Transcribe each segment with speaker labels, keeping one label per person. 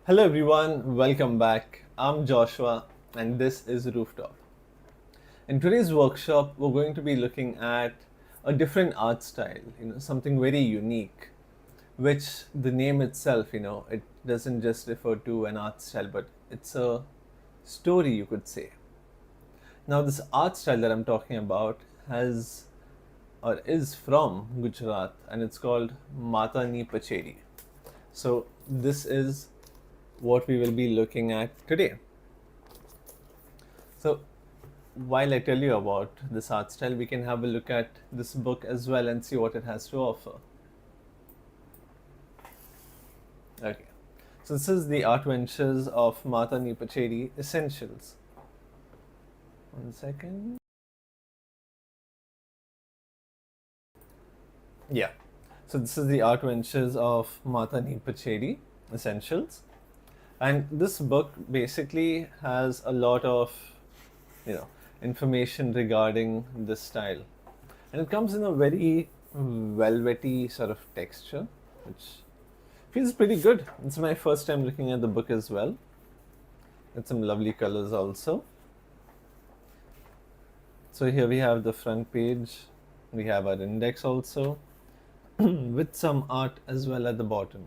Speaker 1: Hello everyone, welcome back. I'm Joshua and this is Rooftop. In today's workshop, we're going to be looking at a different art style, something very unique, which the name itself, it doesn't just refer to an art style, but it's a story, you could say. Now, this art style that I'm talking about has or is from Gujarat and it's called Mata Ni Pachedi. So, this is what we will be looking at today. So, while I tell you about this art style, we can have a look at this book as well and see what it has to offer. Okay, so this is the Art Ventures of Mata Ni Pachedi Essentials. One second. Yeah, so this is the Art Ventures of Mata Ni Pachedi Essentials. And this book basically has a lot of, information regarding this style. And it comes in a very velvety sort of texture, which feels pretty good. It's my first time looking at the book as well. It's some lovely colors also. So here we have the front page. We have our index also with some art as well at the bottom.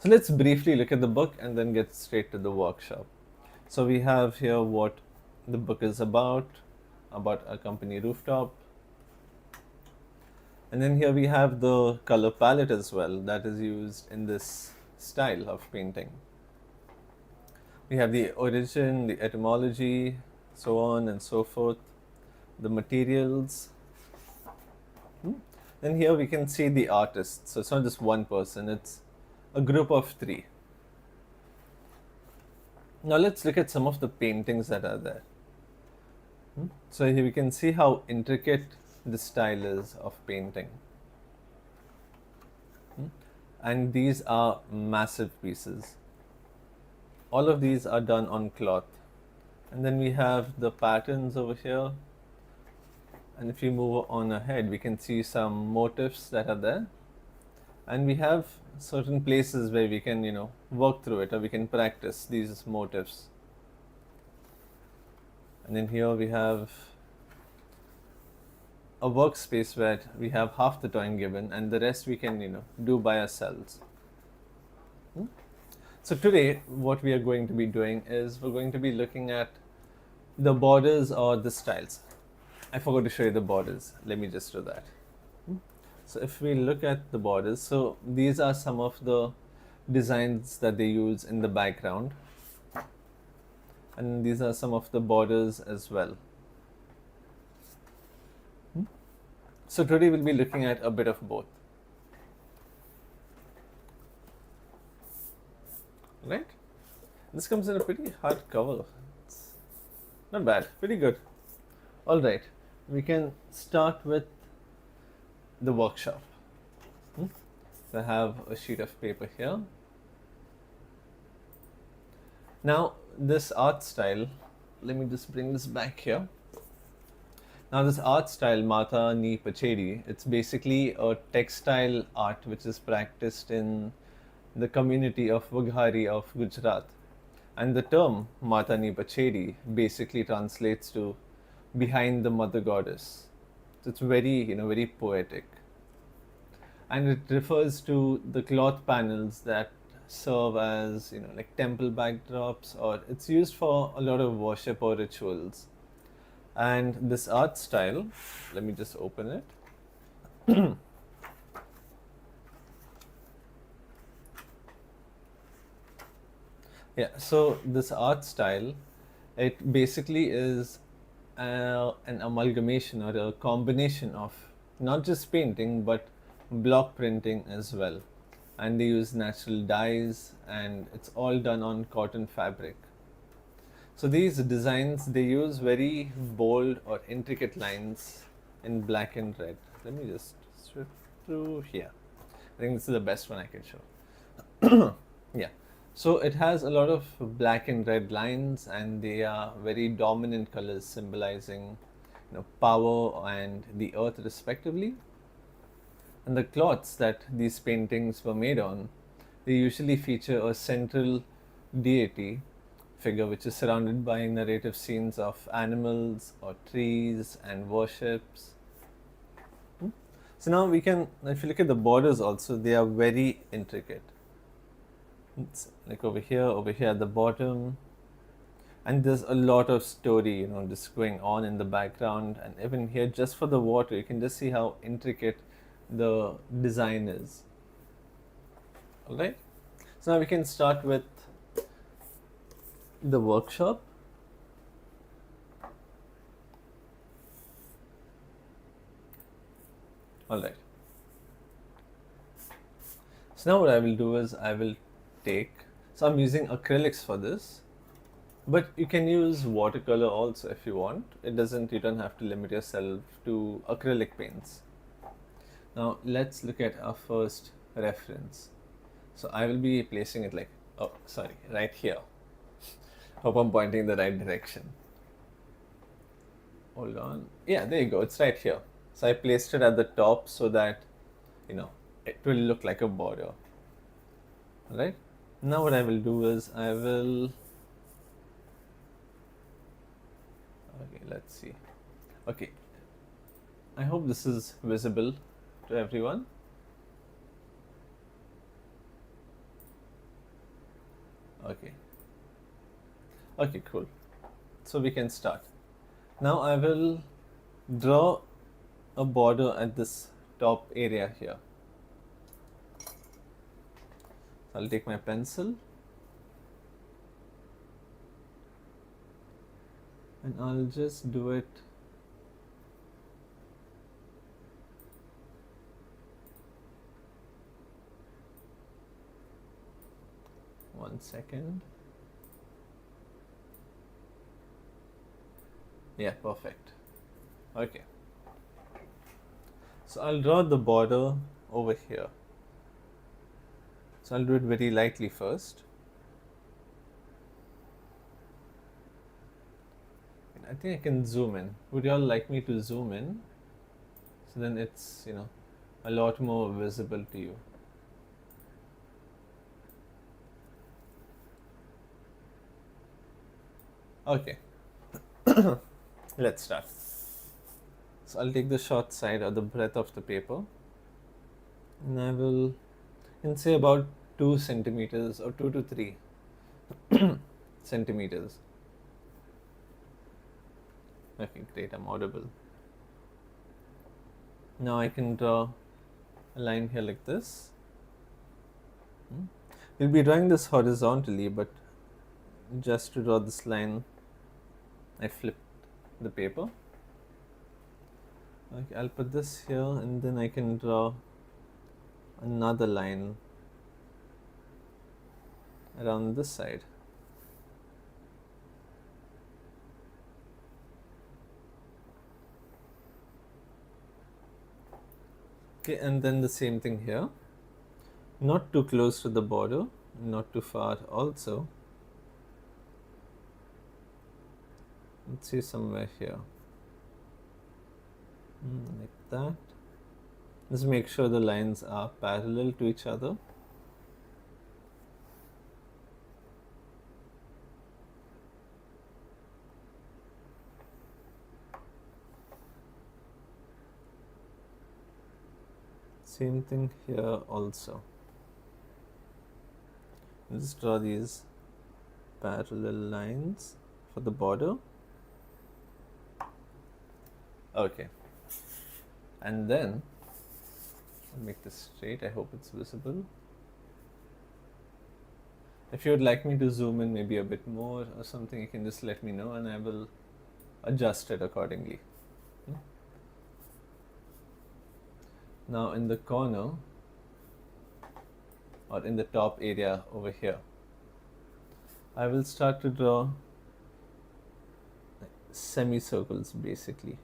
Speaker 1: So let's briefly look at the book and then get straight to the workshop. So we have here what the book is about our company Rooftop. And then here we have the color palette as well that is used in this style of painting. We have the origin, the etymology, so on and so forth, the materials. Then here we can see the artists. So it's not just one person, it's a group of three. Now let's look at some of the paintings that are there. So here we can see how intricate the style is of painting. And these are massive pieces. All of these are done on cloth. And then we have the patterns over here. And if you move on ahead, we can see some motifs that are there. And we have certain places where we can, work through it or we can practice these motifs. And then here we have a workspace where we have half the time given and the rest we can, do by ourselves. So today what we are going to be doing is we're going to be looking at the borders or the styles. I forgot to show you the borders. Let me just do that. So if we look at the borders, so these are some of the designs that they use in the background. And these are some of the borders as well. So today we'll be looking at a bit of both. Right? This comes in a pretty hard cover. It's not bad, pretty good. All right, we can start with the workshop. So I have a sheet of paper here. Now this art style, let me just bring this back here. Now this art style, Mata Ni Pachedi, it's basically a textile art which is practiced in the community of Waghari of Gujarat. And the term Mata Ni Pachedi basically translates to behind the mother goddess. So it's very, very poetic. And it refers to the cloth panels that serve as, like temple backdrops, or it's used for a lot of worship or rituals. And this art style, let me just open it. Yeah, so this art style, it basically is an amalgamation or a combination of not just painting but block printing as well. And they use natural dyes and it's all done on cotton fabric. So these designs, they use very bold or intricate lines in black and red. Let me just strip through here. I think this is the best one I can show. Yeah. So it has a lot of black and red lines and they are very dominant colors symbolizing power and the earth respectively. And the cloths that these paintings were made on, they usually feature a central deity figure which is surrounded by narrative scenes of animals or trees and worships. So now we can, if you look at the borders also, they are very intricate. It's like over here at the bottom, and there's a lot of story, just going on in the background. And even here, just for the water, you can just see how intricate the design is. All right. So now we can start with the workshop. All right. So now what I will do is so I'm using acrylics for this, but you can use watercolor also if you want. You don't have to limit yourself to acrylic paints. Now let's look at our first reference. So I will be placing it right here. Hope I'm pointing in the right direction. Hold on. Yeah, there you go. It's right here. So I placed it at the top so that, it will look like a border. All right. Now what I will do is okay, let's see. Okay. I hope this is visible to everyone. Okay. Okay, cool. So we can start. Now I will draw a border at this top area here. I'll take my pencil and I'll just do it one second. Yeah, perfect. Okay. So I'll draw the border over here. So I'll do it very lightly first. I think I can zoom in. Would you all like me to zoom in? So then it's, a lot more visible to you. Okay. Let's start. So I'll take the short side or the breadth of the paper, and I will, say about 2 centimeters or 2 to 3 centimeters. Okay, great, I'm audible. Now I can draw a line here like this. We'll be drawing this horizontally, but just to draw this line, I flipped the paper. Okay, I'll put this here and then I can draw another line around this side. Okay, and then the same thing here. Not too close to the border, not too far also. Let's see, somewhere here. Like that. Just make sure the lines are parallel to each other. Same thing here also. Just draw these parallel lines for the border. Okay. And then I'll make this straight. I hope it's visible. If you would like me to zoom in maybe a bit more or something, you can just let me know and I will adjust it accordingly. Now in the corner or in the top area over here, I will start to draw semicircles basically.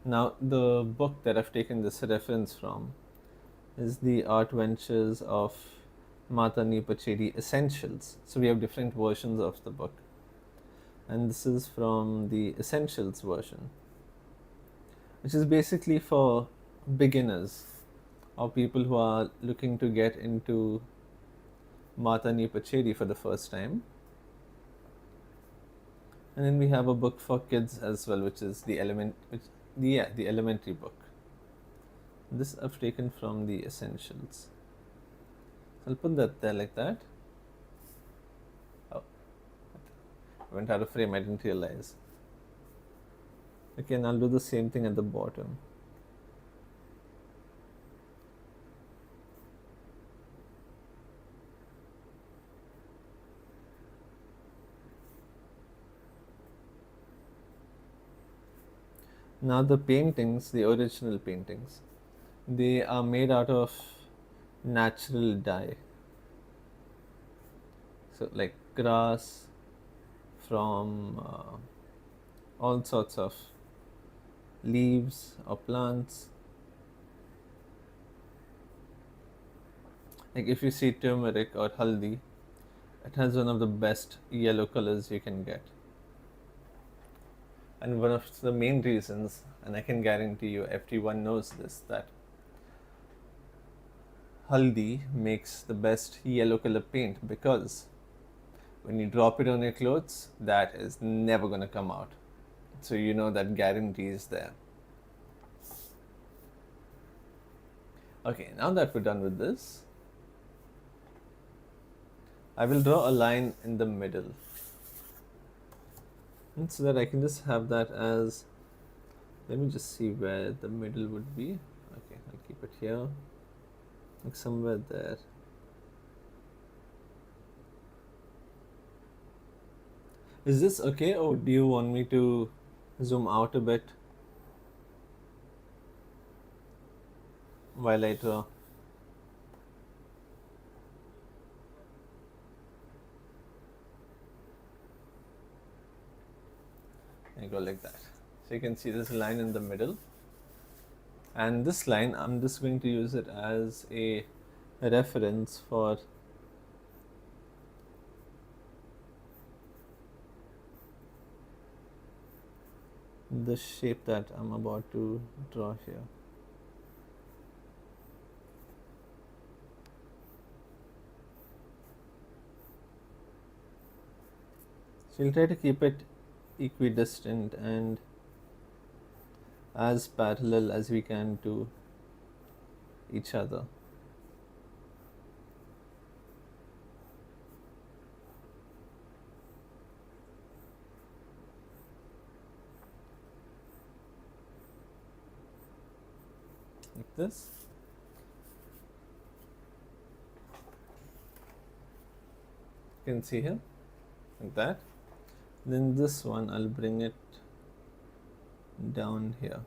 Speaker 1: Now the book that I've taken this reference from is the Art Ventures of Mata Ni Pachedi Essentials. So we have different versions of the book. And this is from the Essentials version, which is basically for beginners or people who are looking to get into Mata Ni Pachedi for the first time. And then we have a book for kids as well, which is the the elementary book. This I've taken from the Essentials. So I'll put that there like that. Oh, I went out of frame, I didn't realize. Okay, and I'll do the same thing at the bottom. Now the paintings, the original paintings, they are made out of natural dye. So like grass, from all sorts of leaves or plants. Like if you see turmeric or haldi, it has one of the best yellow colors you can get. And one of the main reasons, and I can guarantee you everyone knows this, that haldi makes the best yellow color paint, because when you drop it on your clothes, that is never going to come out. So you know that guarantee is there. Okay, now that we're done with this, I will draw a line in the middle. And so that I can just have that as, let me just see where the middle would be. Okay, I'll keep it here, like somewhere there. Is this okay, or do you want me to zoom out a bit while I draw? I go like that. So you can see this line in the middle. And this line, I'm just going to use it as a reference for the shape that I'm about to draw here. So we'll try to keep it equidistant and as parallel as we can to each other. Like this. You can see here, like that. Then this one, I'll bring it down here.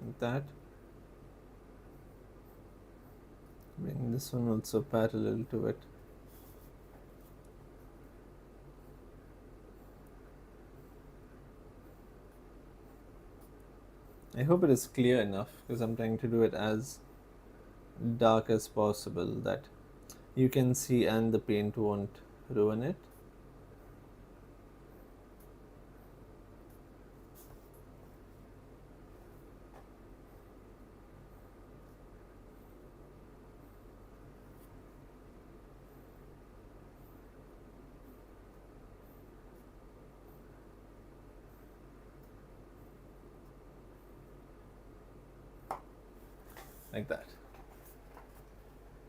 Speaker 1: Like that. Bring this one also parallel to it. I hope it is clear enough, because I'm trying to do it as dark as possible that you can see and the paint won't ruin it. Like that.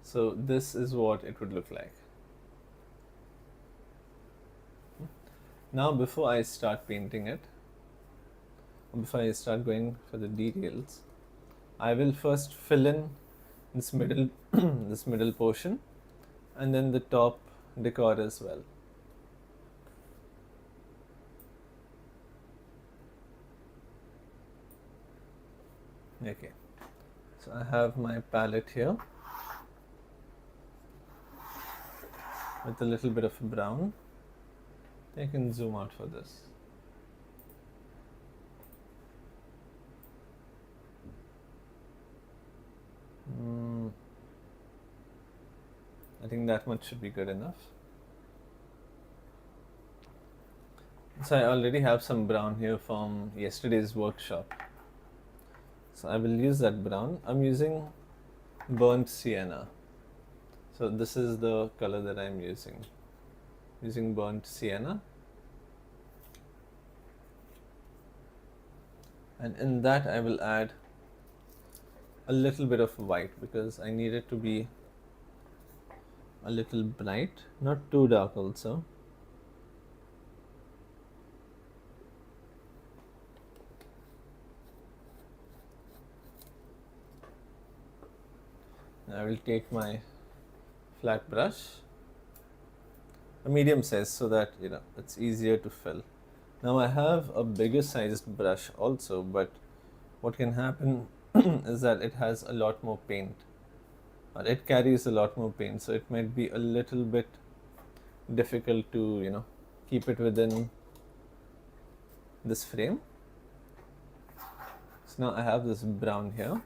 Speaker 1: So this is what it would look like. Now before I start painting it, before I start going for the details, I will first fill in this middle this middle portion, and then the top decor as well. Okay, so I have my palette here with a little bit of brown. I can zoom out for this. think that much should be good enough. So I already have some brown here from yesterday's workshop. So I will use that brown. I'm using burnt sienna. So this is the color that I'm using burnt sienna. And in that I will add a little bit of white because I need it to be a little bright, not too dark also. I will take my flat brush, a medium size, so that it's easier to fill. Now I have a bigger sized brush also, but what can happen is that it has a lot more paint, or it carries a lot more paint, so it might be a little bit difficult to keep it within this frame. So now I have this brown here.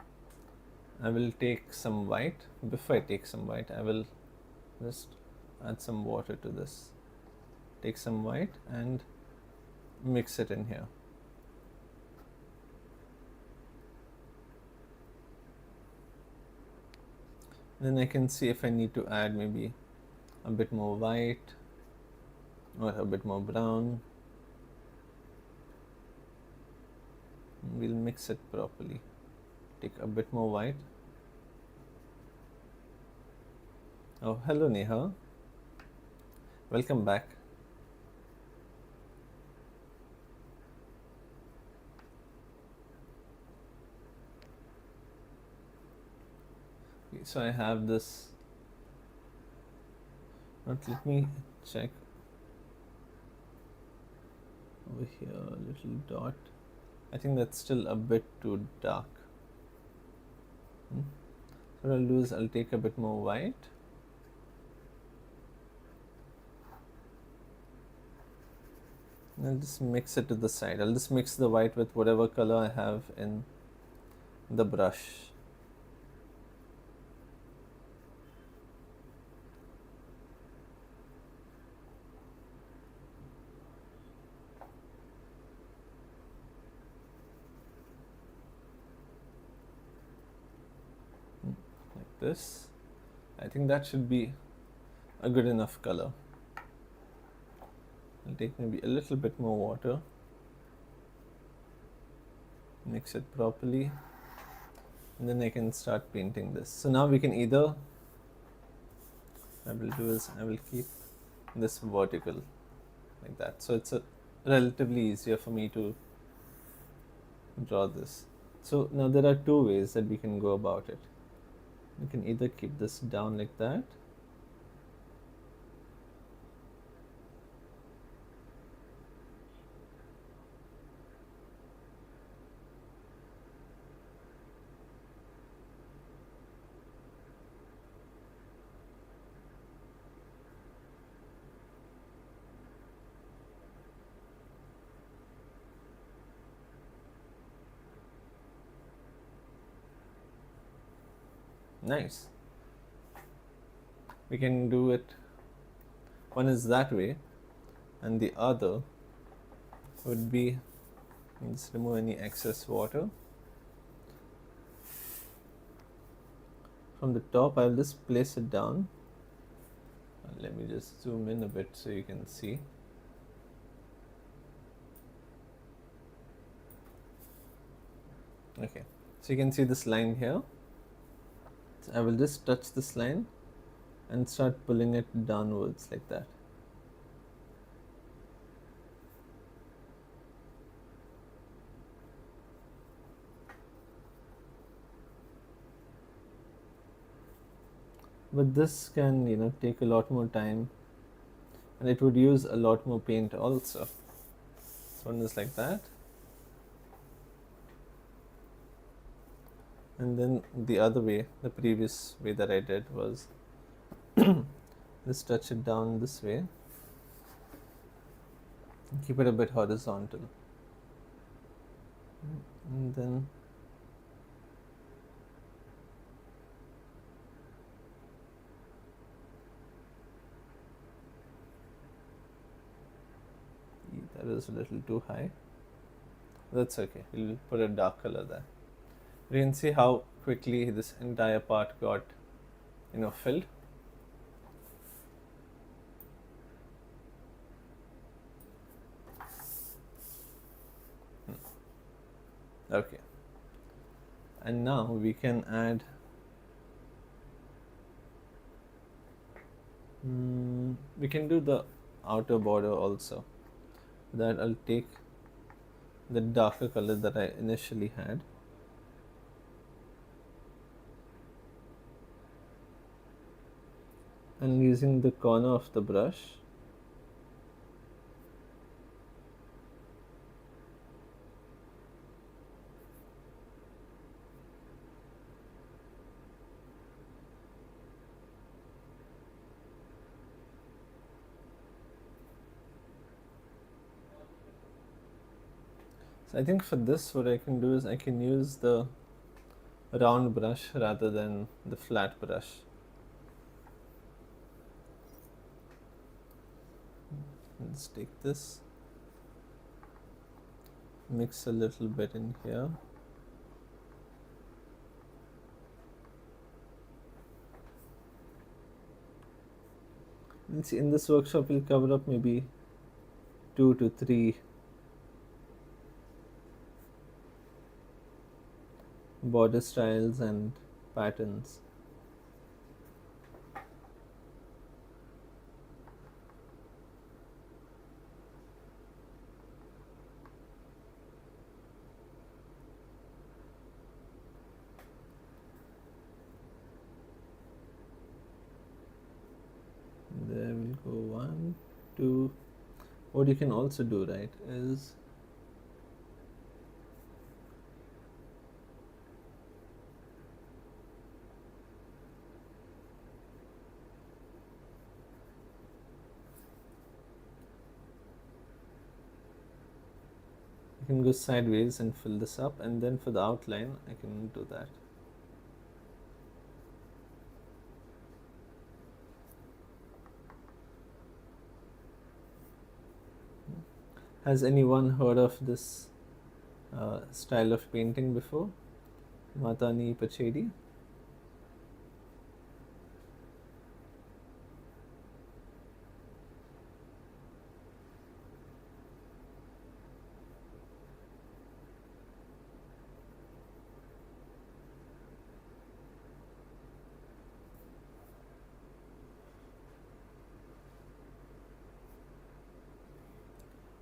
Speaker 1: I will take some white. Before I take some white, I will just add some water to this. Take some white and mix it in here. Then I can see if I need to add maybe a bit more white or a bit more brown. We'll mix it properly. Take a bit more white. Oh, hello Neha. Welcome back. Okay, so I have this. Let me check over here, a little dot. I think that's still a bit too dark. So what I'll do is I'll take a bit more white. And I'll just mix it to the side. I'll just mix the white with whatever color I have in the brush. Like this. I think that should be a good enough color. I'll take maybe a little bit more water, mix it properly, and then I can start painting this. So now we can either, what I will do is I will keep this vertical like that. So it's relatively easier for me to draw this. So now there are two ways that we can go about it. We can either keep this down like that, nice. We can do it, one is that way, and the other would be, just remove any excess water. From the top, I'll just place it down. Let me just zoom in a bit so you can see. Okay, so you can see this line here. So I will just touch this line and start pulling it downwards like that. But this can take a lot more time, and it would use a lot more paint also. So one is like that, and then the other way, the previous way that I did was just touch it down this way, keep it a bit horizontal, and then is a little too high. That's okay. We'll put a dark color there. You can see how quickly this entire part got, filled. Okay. And now we can add we can do the outer border also. That I'll take the darker color that I initially had. And using the corner of the brush, so I think for this what I can do is I can use the round brush rather than the flat brush. Let's take this, mix a little bit in here. Let's see, in this workshop we'll cover up maybe 2 to 3 border styles and patterns. There we'll go 1, 2. What you can also do, right, is I can go sideways and fill this up, and then for the outline I can do that. Has anyone heard of this style of painting before? Matani Pachedi?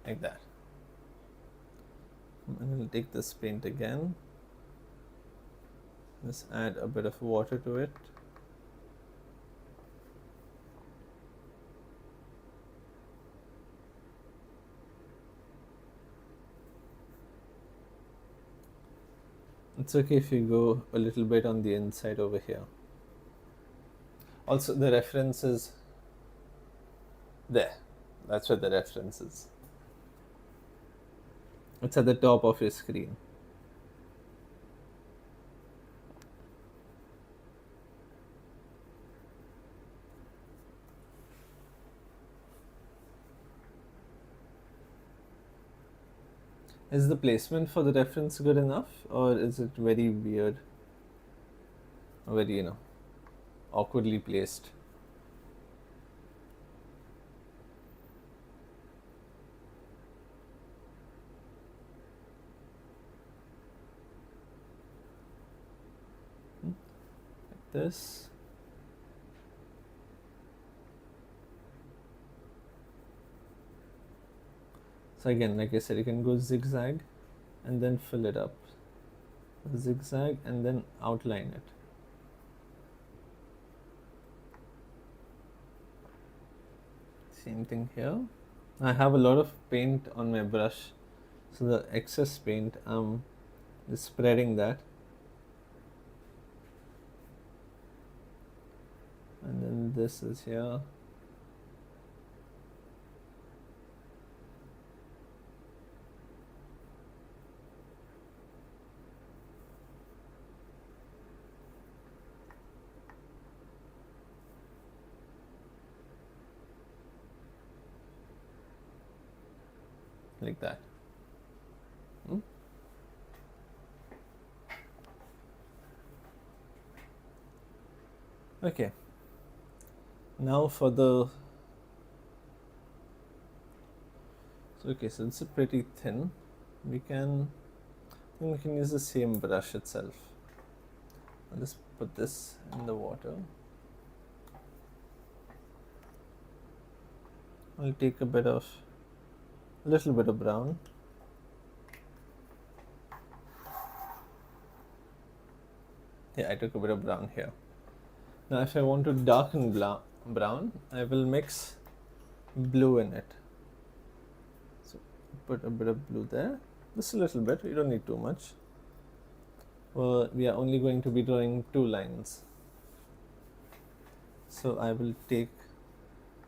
Speaker 1: Like that. And I'll take this paint again. Let's add a bit of water to it. It's okay if you go a little bit on the inside over here. Also, the reference is there. That's where the reference is. It's at the top of your screen. Is the placement for the reference good enough, or is it very weird? Very, awkwardly placed? Like this. So again, like I said, you can go zigzag and then fill it up. Zigzag and then outline it. Same thing here. I have a lot of paint on my brush, so the excess paint I'm just spreading that. And then this is here. like that. Hmm? Okay, now for the, so okay, so it's a pretty thin. We can, I think we can use the same brush itself. I'll just put this in the water. I'll take a little bit of brown. Yeah, I took a bit of brown here. Now if I want to darken brown, I will mix blue in it. So put a bit of blue there, just a little bit, you don't need too much. Well, we are only going to be drawing 2 lines. So I will take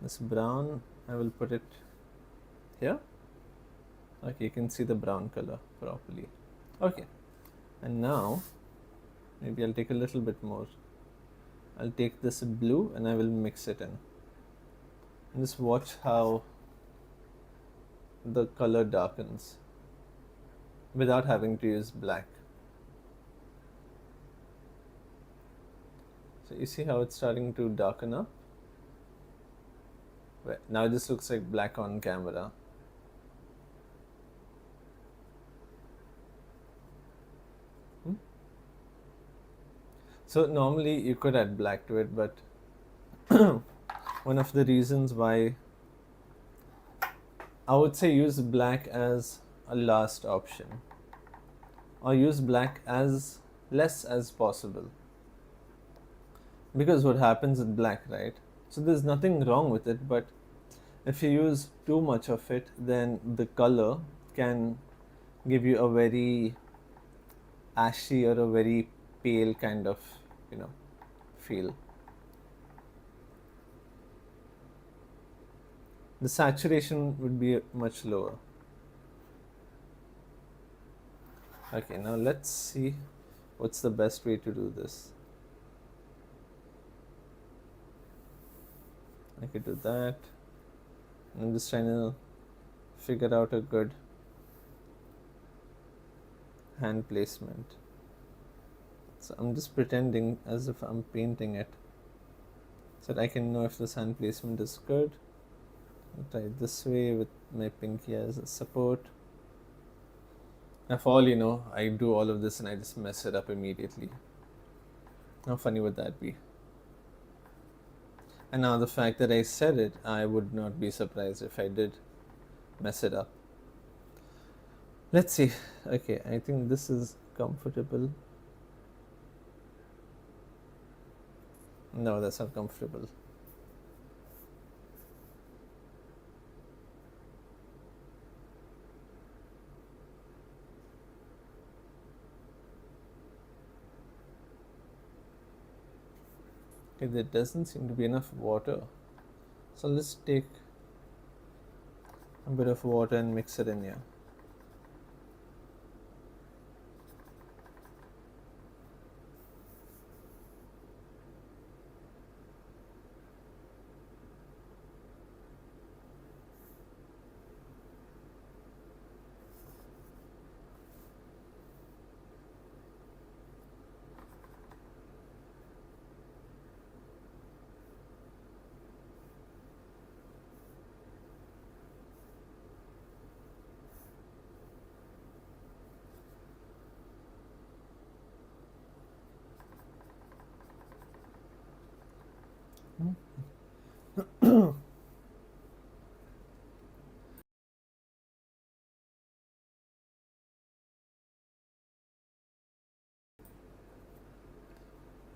Speaker 1: this brown, I will put it here. Okay, you can see the brown color properly. Okay, and now maybe I'll take a little bit more. I'll take this blue and I will mix it in. And just watch how the color darkens without having to use black. So you see how it's starting to darken up? Right, now this looks like black on camera. So normally you could add black to it, but one of the reasons why I would say use black as a last option, or use black as less as possible. Because what happens with black, right? So there's nothing wrong with it, but if you use too much of it, then the color can give you a very ashy or a very pale kind of, feel. The saturation would be much lower. Okay, now let's see what's the best way to do this. I could do that. I'm just trying to figure out a good hand placement. So I'm just pretending as if I'm painting it so that I can know if this hand placement is good. I'll try it this way with my pinky as a support. Now for all you know, I do all of this and I just mess it up immediately. How funny would that be? And now the fact that I said it, I would not be surprised if I did mess it up. Let's see. Okay, I think this is comfortable. No, that's not comfortable. Okay, there doesn't seem to be enough water. So let's take a bit of water and mix it in here.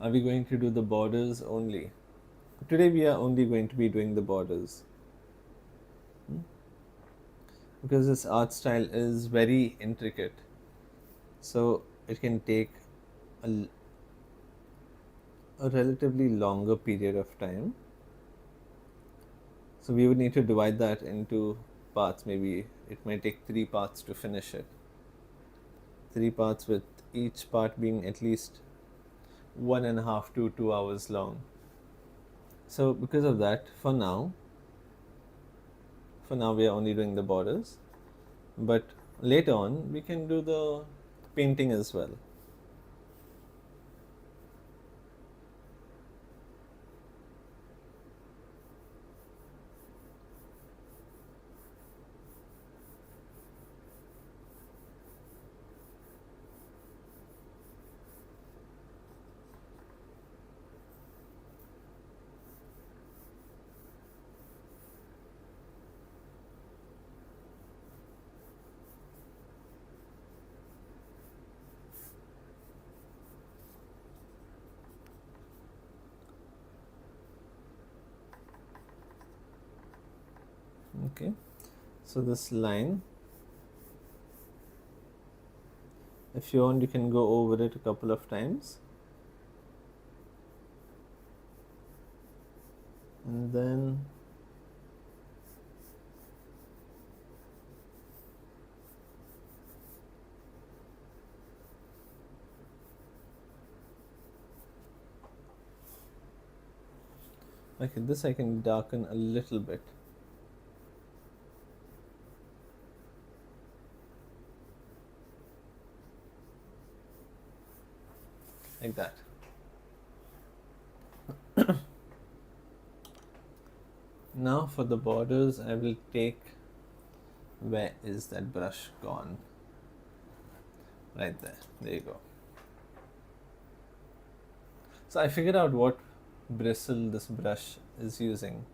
Speaker 1: Are we going to do the borders only? Today we are only going to be doing the borders. Because this art style is very intricate. So it can take a relatively longer period of time. So we would need to divide that into parts. Maybe it might take 3 parts to finish it. 3 parts with each part being at least 1.5 to 2 hours long. So because of that, for now we are only doing the borders. but later on we can do the painting as well. Okay, so this line, if you want, you can go over it a couple of times, and then okay, this I can darken a little bit. Like that. Now for the borders, I will take, where is that brush gone? Right there. There you go. So I figured out what bristle this brush is using.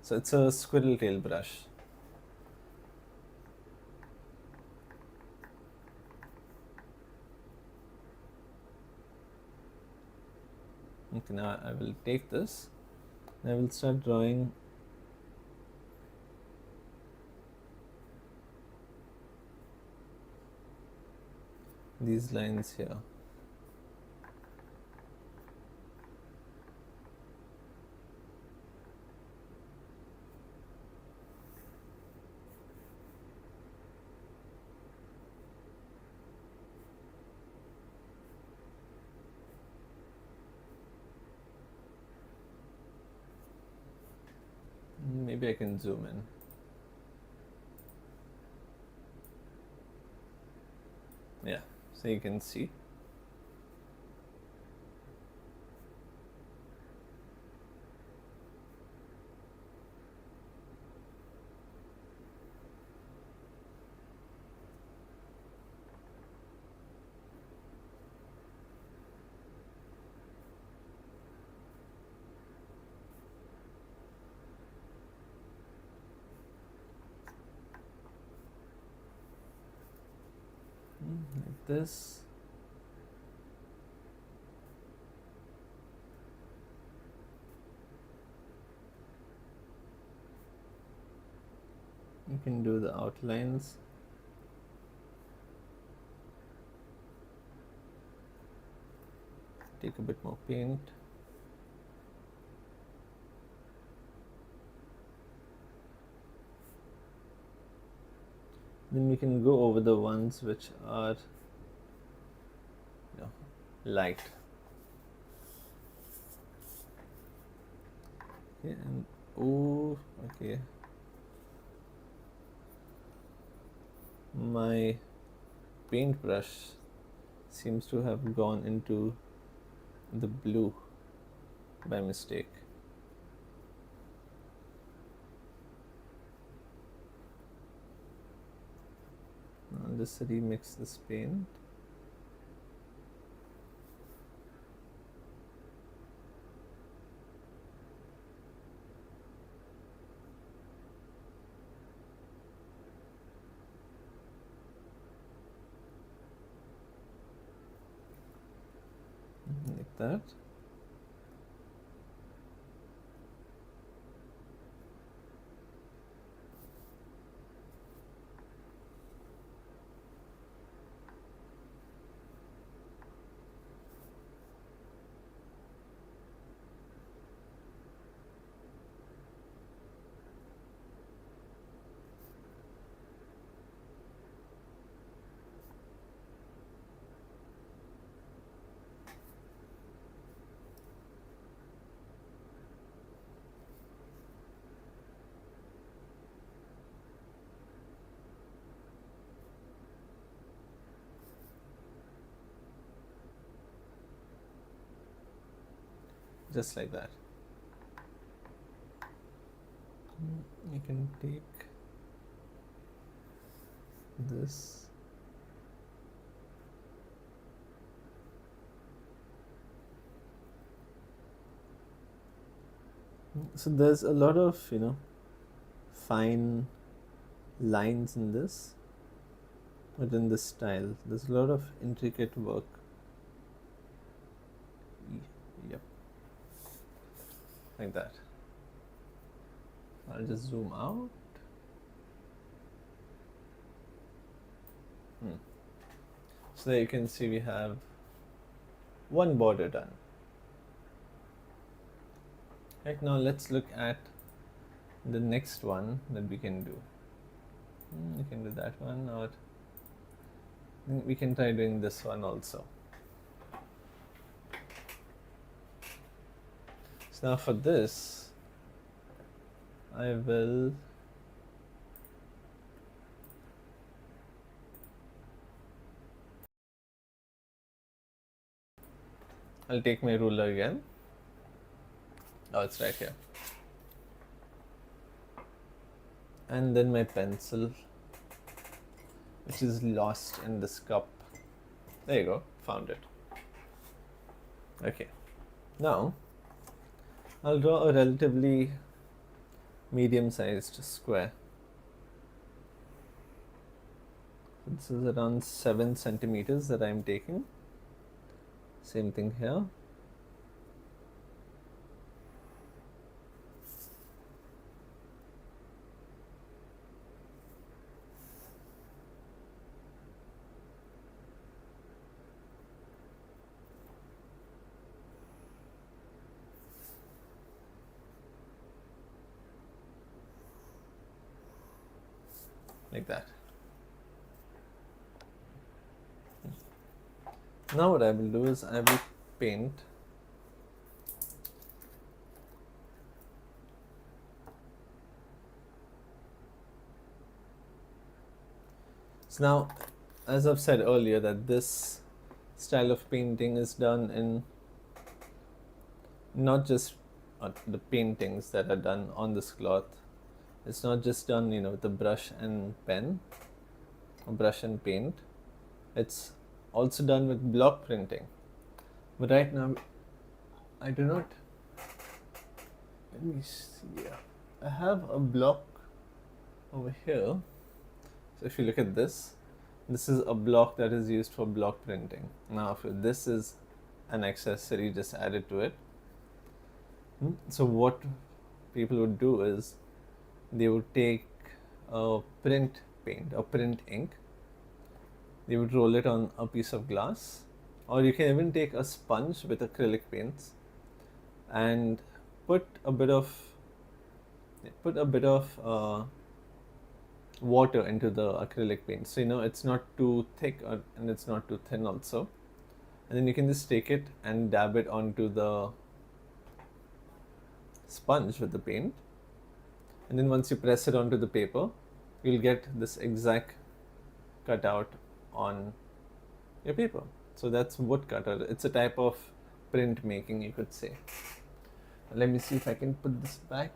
Speaker 1: So it's a squirrel tail brush. Okay, now I will take this and I will start drawing these lines here. Maybe I can zoom in. Yeah, so you can see. Like this. You can do the outlines. Take a bit more paint. Then we can go over the ones which are, light. Okay, and oh, okay. My paintbrush seems to have gone into the blue by mistake. Now I'll just remix this paint. Like that. just like that. You can take this, so there's a lot of fine lines in this, but in this style there's a lot of intricate work. Yep, like that. I'll just zoom out. So there you can see we have one border done. Right, now let's look at the next one that we can do. We can do that one, or we can try doing this one also. So now for this, I'll take my ruler again. Oh, it's right here. And then my pencil, which is lost in this cup. There you go, found it. Okay, now I'll draw a relatively medium-sized square. This is around 7 centimeters that I'm taking. Same thing here. Like that. Now what I will do is I will paint so now, as I've said earlier, that this style of painting is done in not just the paintings that are done on this cloth. It's not just done with a brush and pen, or brush and paint. It's also done with block printing. But right now I do not. Let me see. I have a block over here. So if you look at this, this is a block that is used for block printing. Now if this is an accessory just added to it. So what people would do is they would take a print paint or print ink, they would roll it on a piece of glass, or you can even take a sponge with acrylic paints and put a bit of water into the acrylic paint, so it's not too thick and it's not too thin also, and then you can just take it and dab it onto the sponge with the paint, and then once you press it onto the paper, you'll get this exact cutout on your paper. So that's woodcutter. It's a type of print making, you could say. Let me see if I can put this back.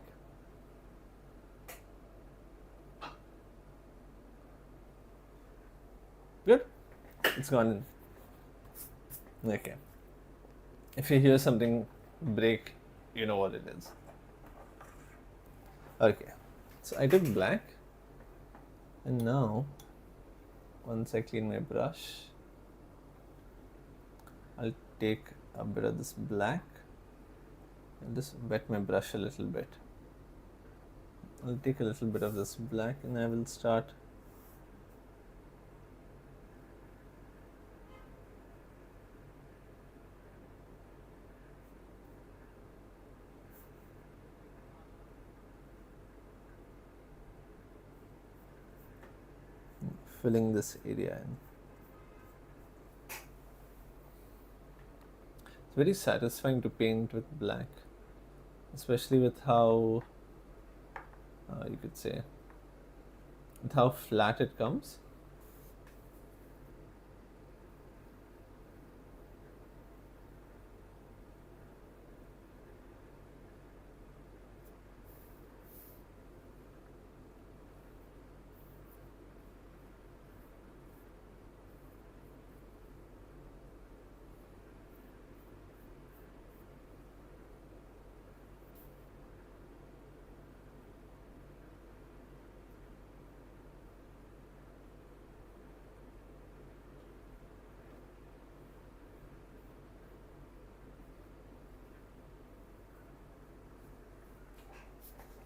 Speaker 1: Good, it's gone in. Okay, if you hear something break, you know what it is. Okay, so I took black, and now once I clean my brush, I'll take a bit of this black and just wet my brush a little bit. I'll take a little bit of this black and I will start filling this area in. It's very satisfying to paint with black, especially with how you could say with how flat it comes.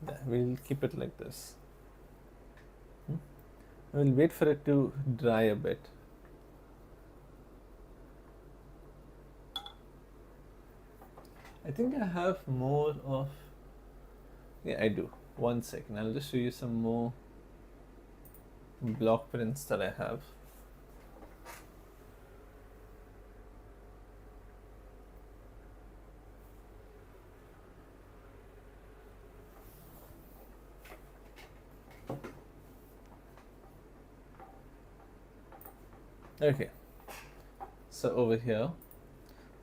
Speaker 1: Yeah, we'll keep it like this. We'll wait for it to dry a bit. I think I have more of, yeah, I do. One second, I'll just show you some more block prints that I have. Okay, so over here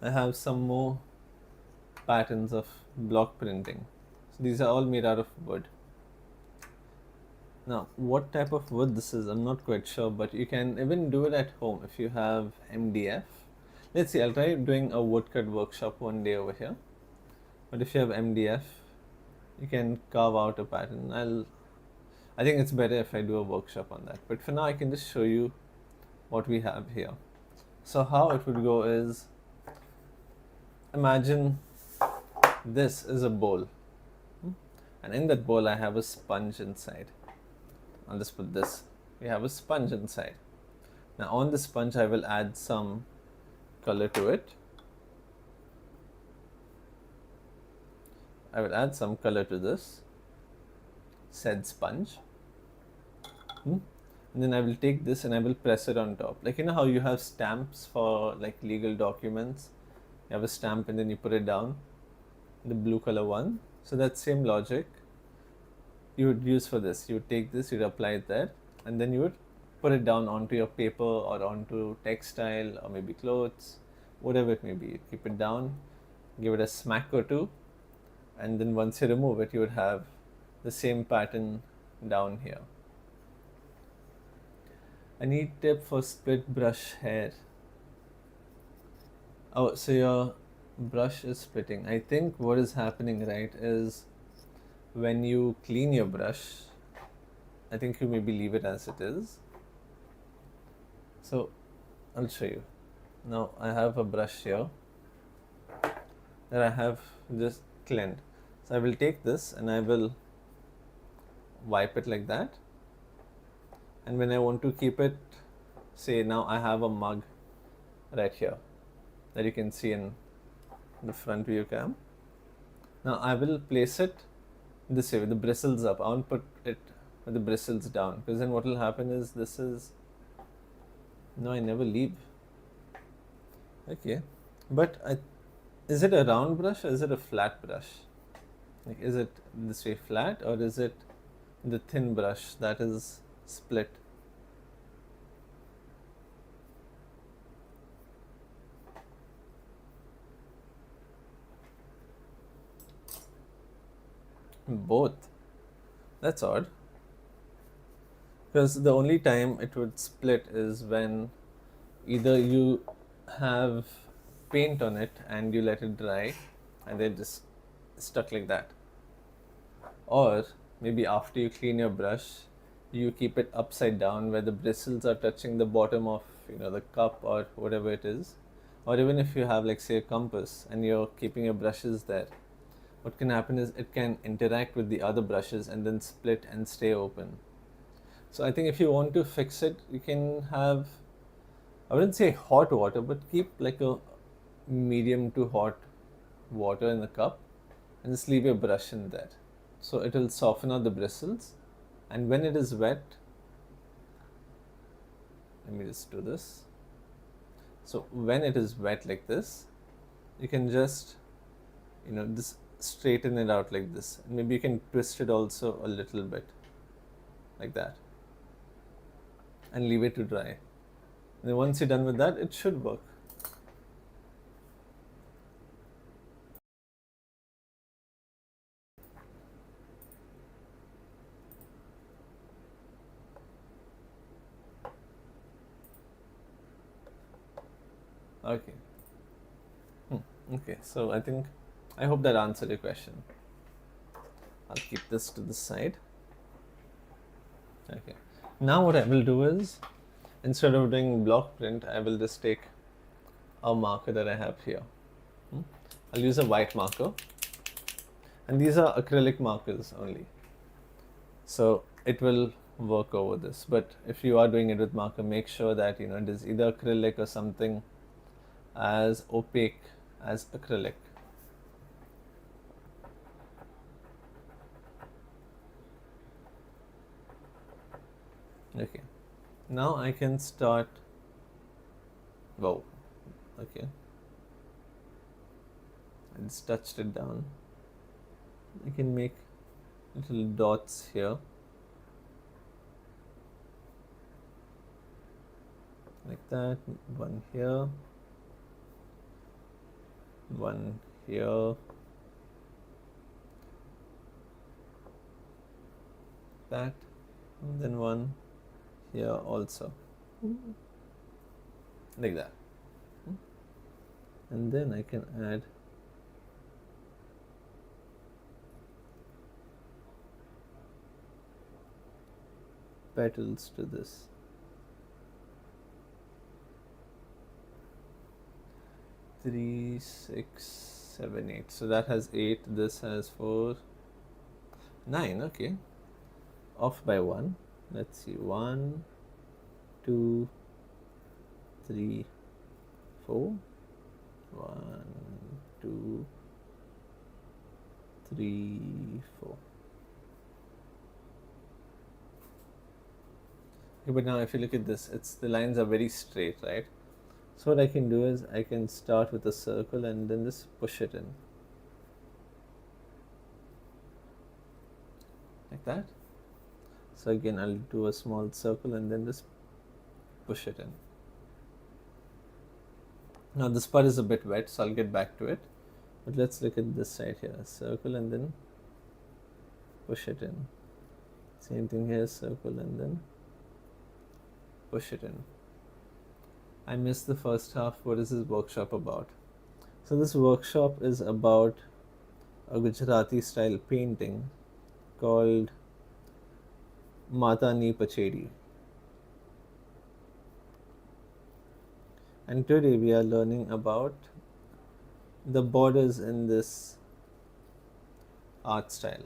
Speaker 1: I have some more patterns of block printing. So these are all made out of wood. Now, what type of wood this is, I'm not quite sure, but you can even do it at home if you have MDF. Let's see, I'll try doing a woodcut workshop one day over here. But if you have MDF, you can carve out a pattern. I think it's better if I do a workshop on that. But for now, I can just show you what we have here. So how it would go is, imagine this is a bowl, and in that bowl I have a sponge inside. I'll just put this. We have a sponge inside. Now on the sponge I will add some color to it. I will add some color to this said sponge. And then I will take this and I will press it on top. Like, you know how you have stamps for like legal documents? You have a stamp and then you put it down, the blue color one. So that same logic you would use for this. You would take this, you'd apply it there, and then you would put it down onto your paper or onto textile or maybe clothes, whatever it may be. You keep it down, give it a smack or two, and then once you remove it, you would have the same pattern down here. A neat tip for split brush hair. Oh, so your brush is splitting. I think what is happening, right, is when you clean your brush, I think you maybe leave it as it is. So I'll show you. Now I have a brush here that I have just cleaned. So I will take this and I will wipe it like that. And when I want to keep it, say now I have a mug right here that you can see in the front view cam. Now I will place it this way with the bristles up. I won't put it with the bristles down, because then what will happen is this is, no, I never leave. Okay, but is it a round brush or is it a flat brush? Like, is it this way flat or is it the thin brush that is split? Both. That's odd. Because the only time it would split is when either you have paint on it and you let it dry and then just stuck like that, or maybe after you clean your brush you keep it upside down where the bristles are touching the bottom of, you know, the cup or whatever it is. Or even if you have, like, say, a compass and you're keeping your brushes there, what can happen is it can interact with the other brushes and then split and stay open. So I think if you want to fix it, you can have, I wouldn't say hot water, but keep like a medium to hot water in the cup and just leave your brush in there. So it will soften out the bristles, and when it is wet, let me just do this. So when it is wet like this, you can just, you know, just straighten it out like this. And maybe you can twist it also a little bit like that and leave it to dry. And then once you're done with that, it should work. Okay. Okay, so I hope that answered your question. I'll keep this to the side. Okay. Now what I will do is, instead of doing block print, I will just take a marker that I have here. I'll use a white marker, And these are acrylic markers only, so it will work over this. But if you are doing it with marker, make sure that it is either acrylic or something as opaque as acrylic. Okay, now I can start. Whoa, okay, I just touched it down. I can make little dots here like that, one here, one here, that, and then one here also, like that. And then I can add petals to this. 3, 6, 7, 8. So that has 8. This has 4, 9. Okay, off by 1. Let's see. 1, 2, 3, 4. 1, 2, 3, 4. Okay, but now if you look at this, the lines are very straight, right? So what I can do is I can start with a circle and then just push it in. Like that. So again, I'll do a small circle and then just push it in. Now this part is a bit wet, so I'll get back to it. But let's look at this side here. Circle and then push it in. Same thing here, circle and then push it in. I missed the first half. What is this workshop about? So this workshop is about a Gujarati style painting called Mata Ni Pachedi. And today we are learning about the borders in this art style.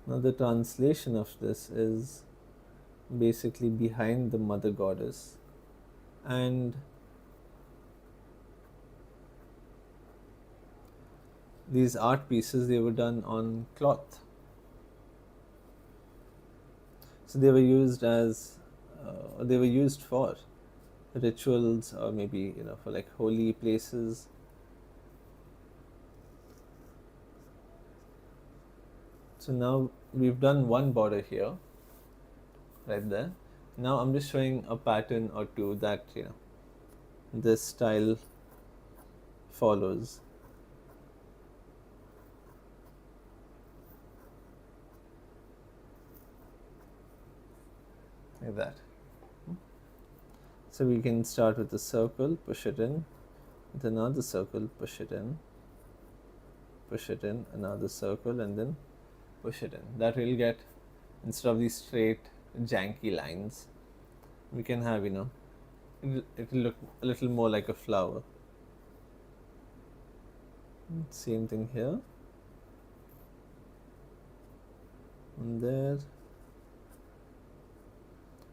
Speaker 1: Now the translation of this is basically behind the mother goddess, and these art pieces, they were done on cloth. So they were used for rituals, or maybe for like holy places. So now we've done one border here, right there. Now I'm just showing a pattern or two that this style follows. Like that. So we can start with a circle, push it in, with another circle, push it in, another circle, and then push it in. That will get, instead of these straight janky lines, we can have it will look a little more like a flower. Same thing here, and there.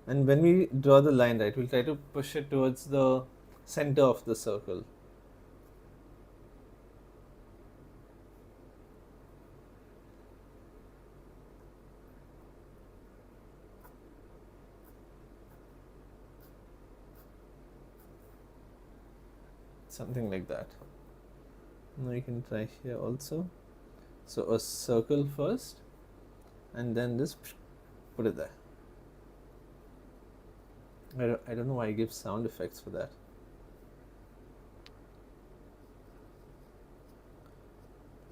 Speaker 1: And when we draw the line, right, we'll try to push it towards the center of the circle. Something like that. Now you can try here also. So a circle first, and then just put it there. I don't know why I give sound effects for that.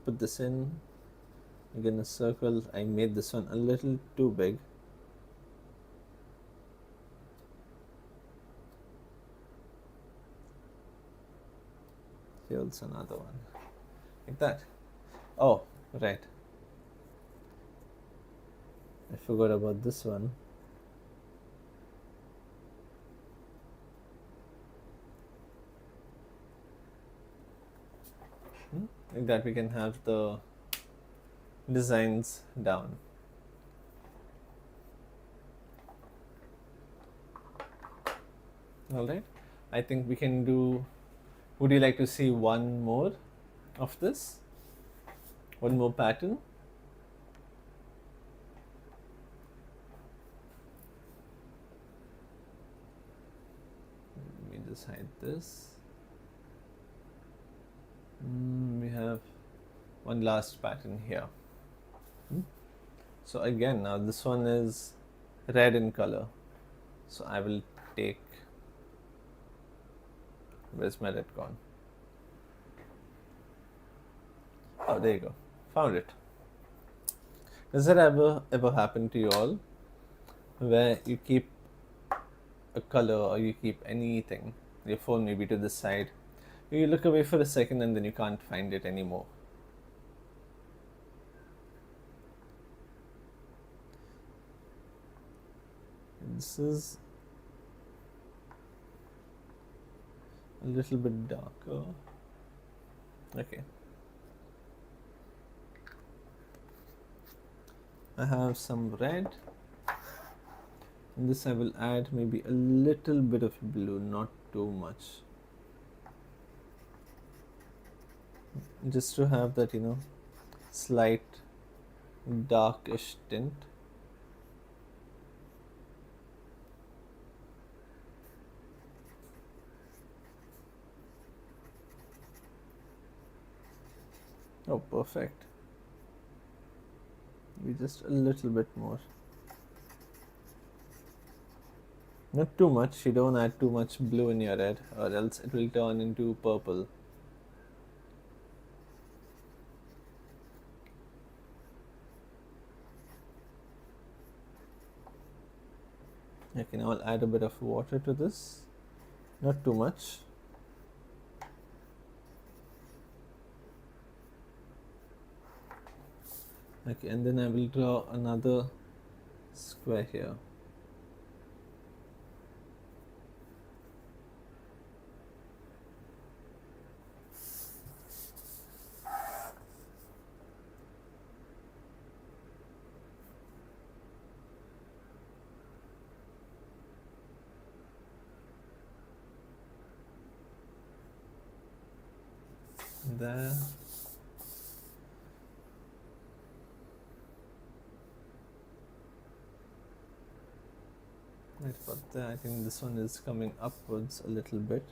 Speaker 1: Put this in. Again a circle. I made this one a little too big. Here also another one. Like that. Oh, right. I forgot about this one. Like that we can have the designs down. All right, I think we can do. Would you like to see one more of this? One more pattern? Let me just hide this. We have one last pattern here. So again, now this one is red in color. So I will take, where's my red gone? Oh, there you go. Found it. Does that ever happen to you all, where you keep a color or you keep anything, your phone maybe to the side, you look away for a second and then you can't find it anymore? This is a little bit darker. Okay. I have some red. In this I will add maybe a little bit of blue, not too much. Just to have that, slight darkish tint. Oh, perfect. Maybe just a little bit more. Not too much. You don't add too much blue in your red, or else it will turn into purple. Okay, now I'll add a bit of water to this. Not too much. Okay, and then I will draw another square here. There. Right about there. I think this one is coming upwards a little bit.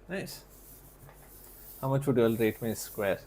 Speaker 1: Nice. How much would you all rate my square?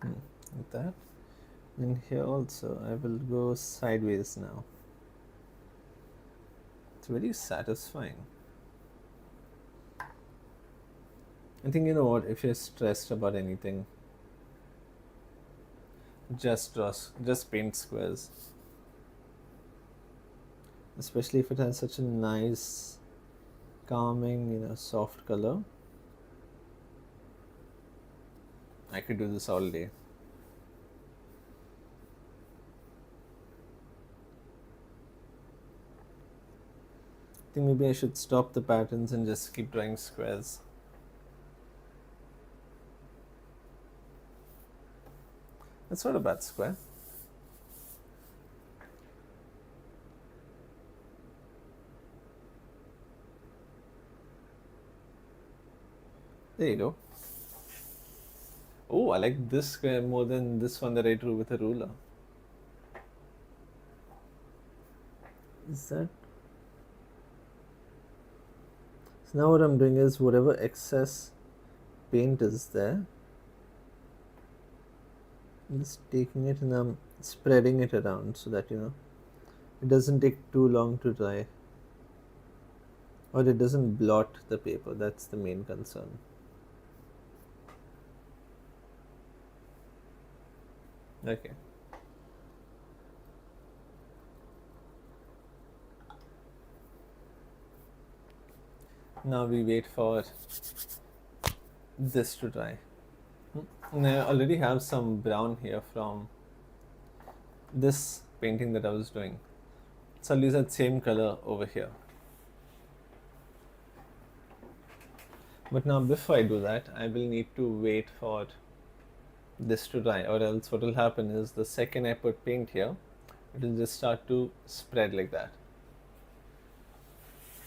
Speaker 1: Like that. And here also I will go sideways now. It's very satisfying. I think, you know what, if you're stressed about anything, just paint squares. Especially if it has such a nice, calming, soft color. I could do this all day. I think maybe I should stop the patterns and just keep drawing squares. That's not a bad square. There you go. Oh, I like this square more than this one that I drew with a ruler. Is that? So now what I'm doing is whatever excess paint is there. I'm just taking it and I'm spreading it around so that it doesn't take too long to dry, or it doesn't blot the paper. That's the main concern. Okay. Now we wait for this to dry. And I already have some brown here from this painting that I was doing. So I'll use that same color over here. But now before I do that, I will need to wait for this to dry, or else what will happen is the second I put paint here, it will just start to spread like that.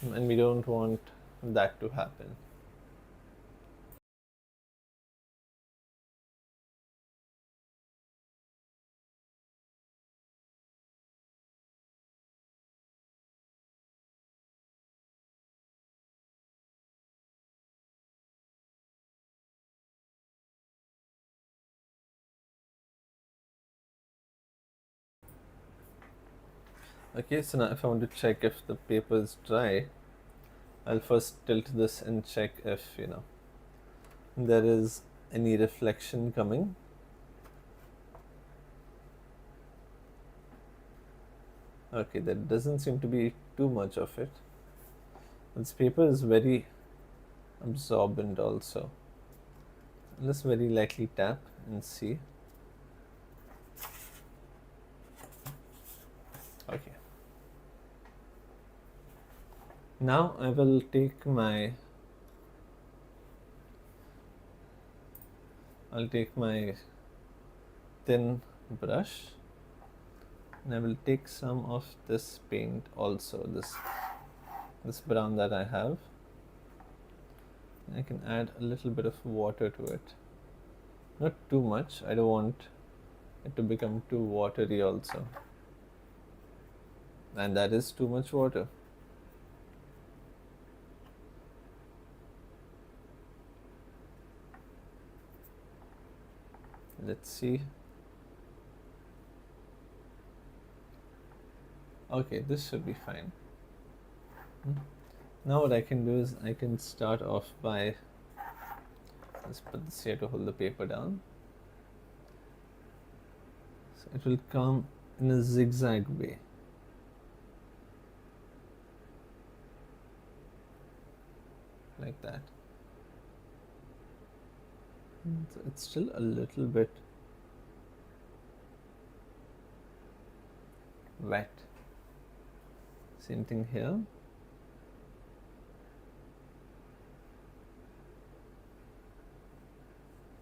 Speaker 1: And we don't want that to happen. Okay, so now if I want to check if the paper is dry, I'll first tilt this and check if there is any reflection coming. Okay, there doesn't seem to be too much of it. This paper is very absorbent also. Let's very lightly tap and see. Okay. Now I will take my thin brush and I will take some of this paint also, this brown that I have. I can add a little bit of water to it. Not too much, I don't want it to become too watery also. And that is too much water. Let's see. Okay, this should be fine. Now what I can do is I can start off by, let's put this here to hold the paper down. So it will come in a zigzag way. Like that. So it's still a little bit wet. Same thing here.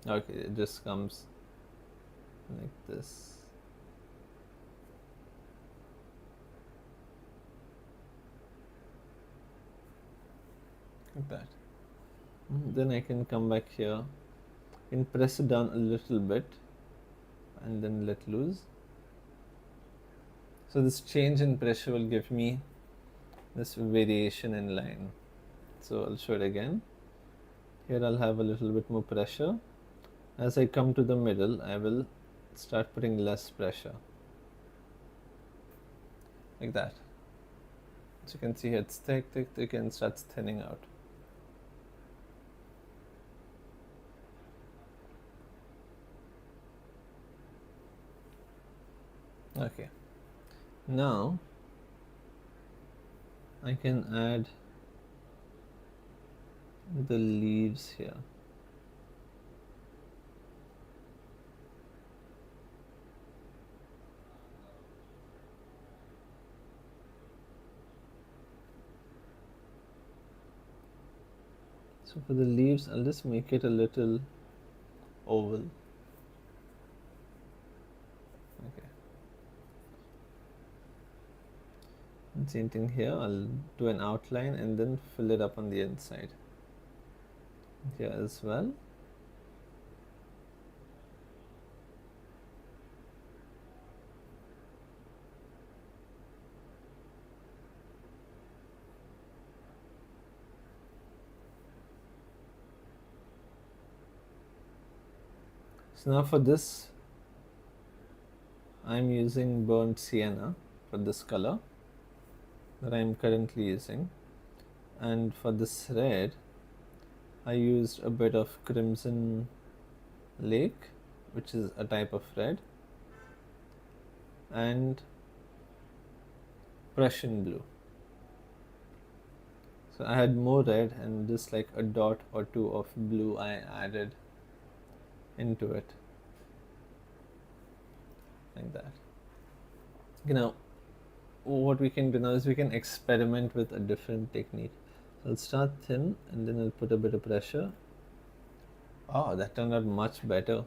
Speaker 1: Okay, it just comes like this. Like that. Then I can come back here and press it down a little bit and then let loose. So this change in pressure will give me this variation in line. So I'll show it again. Here I'll have a little bit more pressure. As I come to the middle, I will start putting less pressure. Like that. So you can see here it's thick, and starts thinning out. Okay. Now I can add the leaves here. So for the leaves, I'll just make it a little oval. Okay. And same thing here, I'll do an outline and then fill it up on the inside. Here as well. So now for this, I'm using burnt sienna for this color that I'm currently using, and for this red I used a bit of crimson lake, which is a type of red, and Prussian blue. So I had more red and just like a dot or two of blue I added into it, like that. You know, what we can do now is we can experiment with a different technique. So I'll start thin and then I'll put a bit of pressure. Oh, that turned out much better.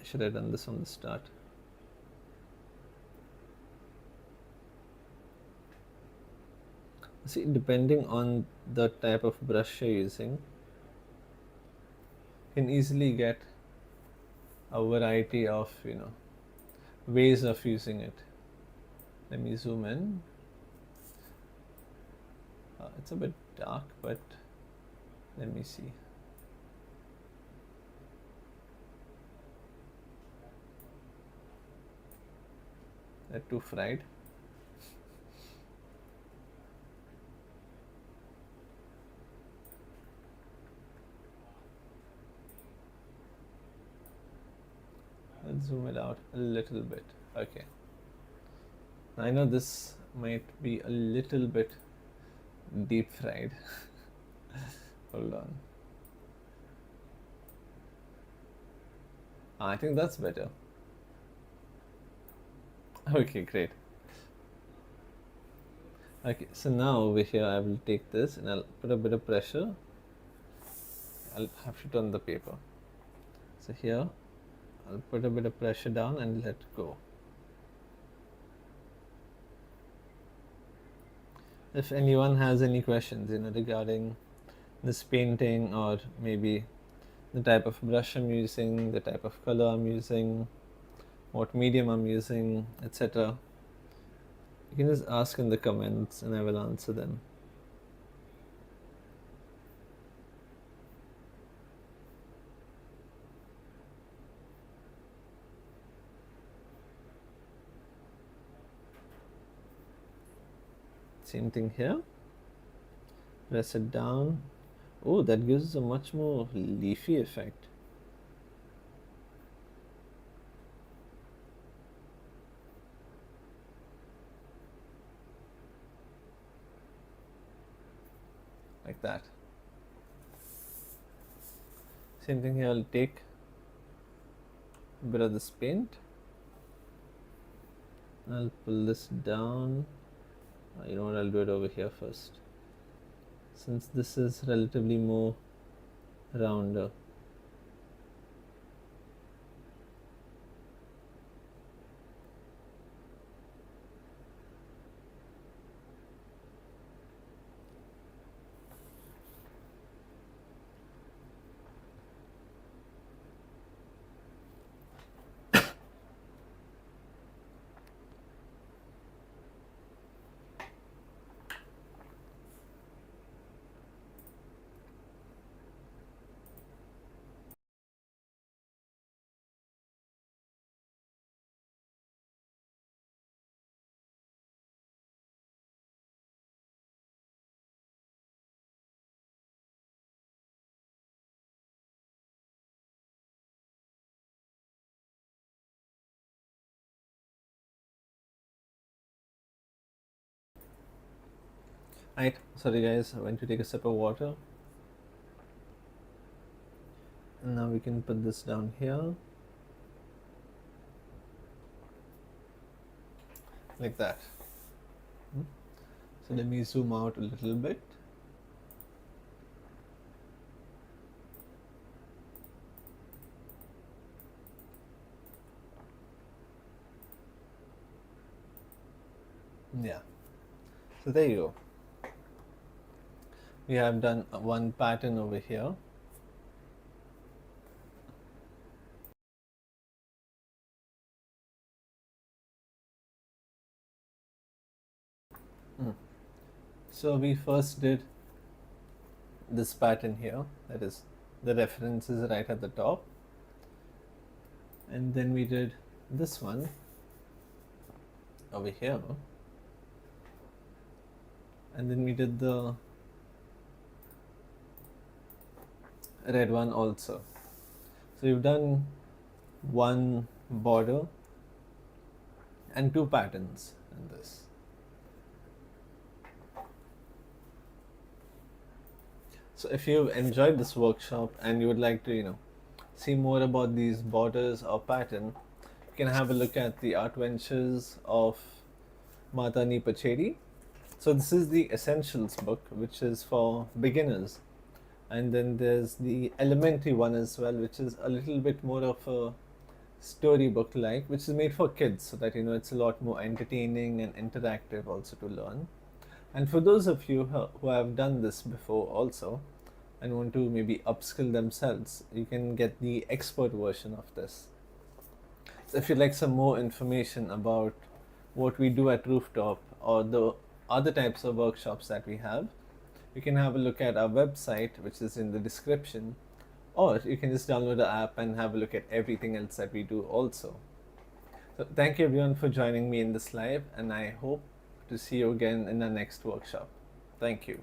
Speaker 1: I should have done this from the start. See, depending on the type of brush you're using, you can easily get a variety of, ways of using it. Let me zoom in. It's a bit dark, but let me see. They're too fried. Let's zoom it out a little bit. Okay. I know this might be a little bit deep fried. Hold on. I think that's better. Okay, great. Okay, so now over here I will take this and I'll put a bit of pressure. I'll have to turn the paper. So here I'll put a bit of pressure down and let go. If anyone has any questions, regarding this painting, or maybe the type of brush I'm using, the type of color I'm using, what medium I'm using, etc., you can just ask in the comments and I will answer them. Same thing here. Press it down. Oh, that gives a much more leafy effect. Like that. Same thing here, I'll take a bit of this paint. I'll pull this down. You know what, I'll do it over here first, since this is relatively more rounder. Right, sorry guys, I went to take a sip of water. And now we can put this down here. Like that. So let me zoom out a little bit. Yeah. So there you go. We have done one pattern over here. So we first did this pattern here, that is, the reference is right at the top. And then we did this one over here, and then we did the red one also. So you've done one border and two patterns in this. So if you've enjoyed this workshop and you would like to, see more about these borders or pattern, you can have a look at the art ventures of Mata Ni Pachedi. So this is the essentials book, which is for beginners, and then there's the elementary one as well, which is a little bit more of a storybook like, which is made for kids, so that it's a lot more entertaining and interactive also to learn. And for those of you who have done this before also and want to maybe upskill themselves, you can get the expert version of this. So if you'd like some more information about what we do at Rooftop or the other types of workshops that we have, you can have a look at our website, which is in the description, or you can just download the app and have a look at everything else that we do also. So thank you everyone for joining me in this live, and I hope to see you again in the next workshop. Thank you.